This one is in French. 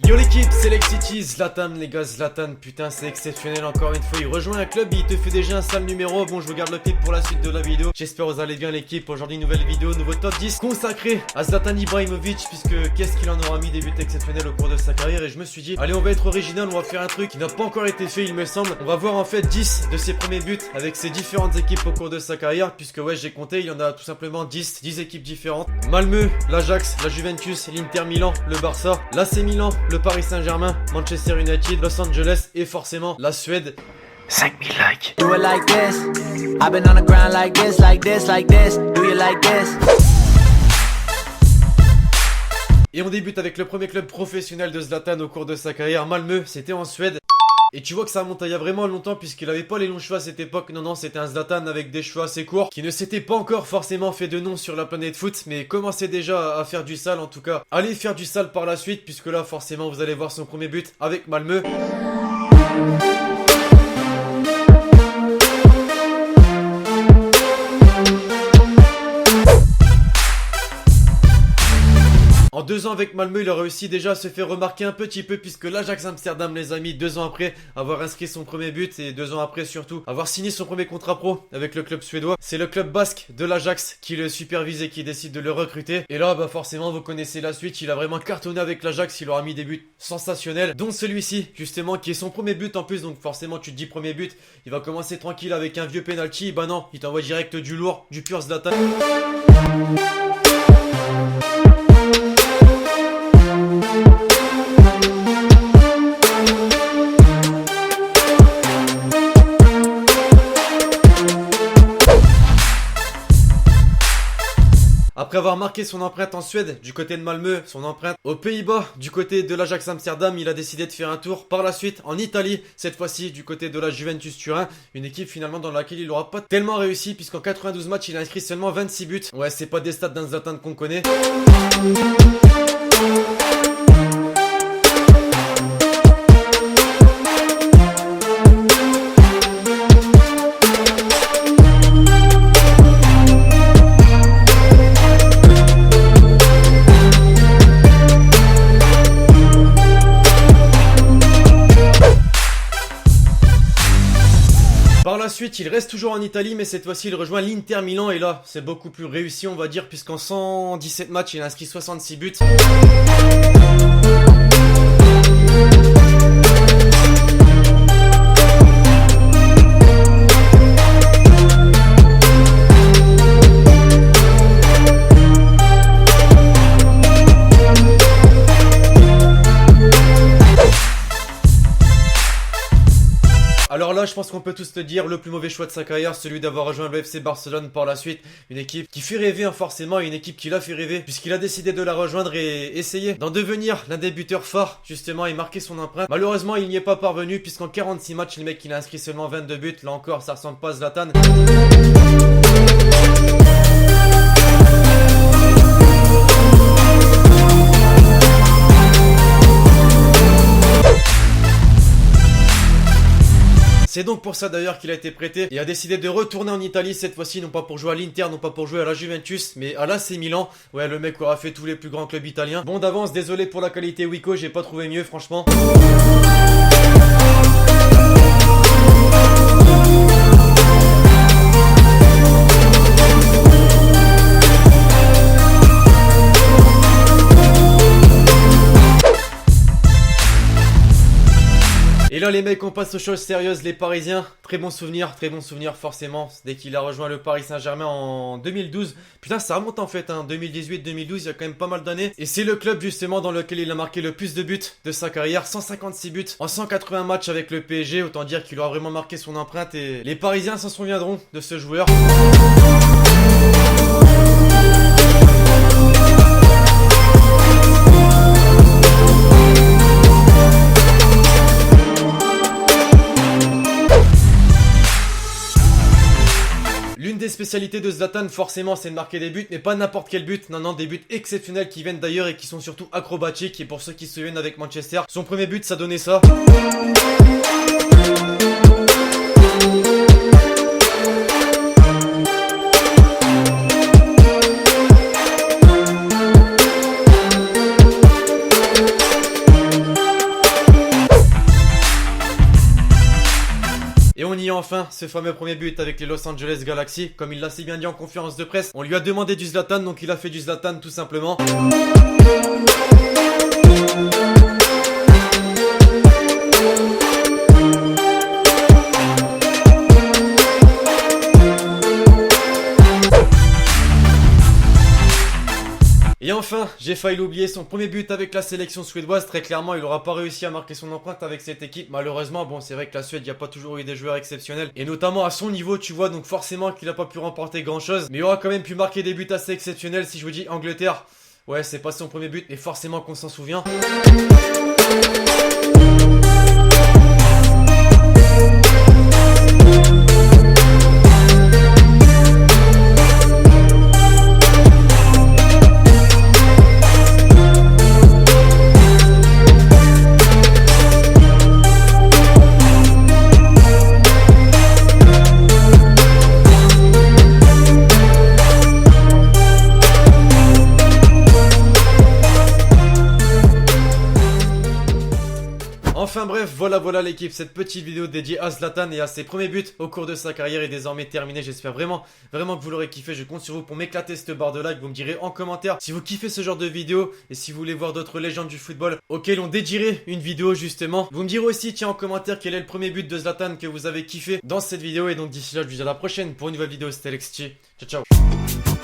Yo l'équipe, c'est Lex City, Zlatan les gars, Zlatan, putain c'est exceptionnel encore une fois, il rejoint un club, il te fait déjà un sale numéro. Bon je vous garde le clip pour la suite de la vidéo, j'espère vous allez bien l'équipe. Aujourd'hui nouvelle vidéo, nouveau top 10 consacré à Zlatan Ibrahimovic, puisque qu'est-ce qu'il en aura mis des buts exceptionnels au cours de sa carrière. Et je me suis dit, allez on va être original, on va faire un truc qui n'a pas encore été fait il me semble. On va voir en fait 10 de ses premiers buts avec ses différentes équipes au cours de sa carrière, puisque ouais j'ai compté, il y en a tout simplement 10 équipes différentes. Malmö, l'Ajax, la Juventus, l'Inter Milan, le Barça, l'AC Milan, le Paris Saint-Germain, Manchester United, Los Angeles et forcément la Suède. 5000 likes. Do it like this. I've been on the ground like this, like this, like this. Do you like this? Et on débute avec le premier club professionnel de Zlatan au cours de sa carrière, Malmö, c'était en Suède. Et tu vois que ça remonte à il y a vraiment longtemps, puisqu'il avait pas les longs cheveux à cette époque. Non, c'était un Zlatan avec des cheveux assez courts, qui ne s'était pas encore forcément fait de nom sur la planète foot, mais commençait déjà à faire du sale en tout cas. Allez faire du sale par la suite, puisque là forcément vous allez voir son premier but avec Malmö. En 2 ans avec Malmö, il a réussi déjà à se faire remarquer un petit peu, puisque l'Ajax Amsterdam les amis, 2 ans après avoir inscrit son premier but et 2 ans après surtout avoir signé son premier contrat pro avec le club suédois. C'est le club basque de l'Ajax qui le supervise et qui décide de le recruter. Et là bah forcément vous connaissez la suite, il a vraiment cartonné avec l'Ajax, il aura mis des buts sensationnels, dont celui-ci justement qui est son premier but en plus. Donc forcément tu te dis premier but, il va commencer tranquille avec un vieux penalty. Bah non, il t'envoie direct du lourd, du pur Zlatan. Après avoir marqué son empreinte en Suède, du côté de Malmö, son empreinte aux Pays-Bas, du côté de l'Ajax Amsterdam, il a décidé de faire un tour par la suite en Italie, cette fois-ci du côté de la Juventus Turin, une équipe finalement dans laquelle il n'aura pas tellement réussi, puisqu'en 92 matchs, il a inscrit seulement 26 buts. Ouais, c'est pas des stats d'un Zlatan qu'on connaît. Par la suite, il reste toujours en Italie, mais cette fois-ci, il rejoint l'Inter Milan. Et là, c'est beaucoup plus réussi, on va dire, puisqu'en 117 matchs, il a inscrit 66 buts. Alors là, je pense qu'on peut tous te dire, le plus mauvais choix de sa carrière, celui d'avoir rejoint le FC Barcelone par la suite. Une équipe qui fait rêver, hein, forcément, une équipe qui l'a fait rêver, puisqu'il a décidé de la rejoindre et essayer d'en devenir l'un des buteurs phares, justement, et marquer son empreinte. Malheureusement, il n'y est pas parvenu, puisqu'en 46 matchs, le mec, il a inscrit seulement 22 buts. Là encore, ça ressemble pas à Zlatan. C'est donc pour ça d'ailleurs qu'il a été prêté et a décidé de retourner en Italie cette fois-ci, non pas pour jouer à l'Inter, non pas pour jouer à la Juventus, mais à l'AC Milan. Ouais, le mec aura fait tous les plus grands clubs italiens. Bon d'avance, désolé pour la qualité Wiko, j'ai pas trouvé mieux franchement. Et là les mecs, on passe aux choses sérieuses, les Parisiens. Très bon souvenir forcément, dès qu'il a rejoint le Paris Saint-Germain en 2012. Putain ça remonte en fait, hein, 2018-2012, il y a quand même pas mal d'années. Et c'est le club justement dans lequel il a marqué le plus de buts de sa carrière, 156 buts en 180 matchs avec le PSG. Autant dire qu'il aura vraiment marqué son empreinte et les Parisiens s'en souviendront de ce joueur. L'une des spécialités de Zlatan, forcément, c'est de marquer des buts, mais pas n'importe quel but. Non, des buts exceptionnels qui viennent d'ailleurs et qui sont surtout acrobatiques. Et pour ceux qui se souviennent avec Manchester, son premier but, ça donnait ça. enfin, ce fameux premier but avec les Los Angeles Galaxy, comme il l'a si bien dit en conférence de presse, on lui a demandé du Zlatan, donc il a fait du Zlatan tout simplement. Et enfin, j'ai failli l'oublier, son premier but avec la sélection suédoise. Très clairement, il n'aura pas réussi à marquer son empreinte avec cette équipe. Malheureusement, bon, c'est vrai que la Suède, il n'y a pas toujours eu des joueurs exceptionnels. Et notamment à son niveau, tu vois, donc forcément qu'il n'a pas pu remporter grand chose. Mais il aura quand même pu marquer des buts assez exceptionnels. Si je vous dis Angleterre, ouais, c'est pas son premier but, mais forcément qu'on s'en souvient. Enfin bref, voilà l'équipe, cette petite vidéo dédiée à Zlatan et à ses premiers buts au cours de sa carrière est désormais terminée. J'espère vraiment que vous l'aurez kiffé. Je compte sur vous pour m'éclater cette barre de like. Vous me direz en commentaire si vous kiffez ce genre de vidéo et si vous voulez voir d'autres légendes du football auxquelles on dédierait une vidéo justement. Vous me direz aussi, tiens, en commentaire quel est le premier but de Zlatan que vous avez kiffé dans cette vidéo. Et donc d'ici là, je vous dis à la prochaine pour une nouvelle vidéo. C'était LXT. Ciao ciao.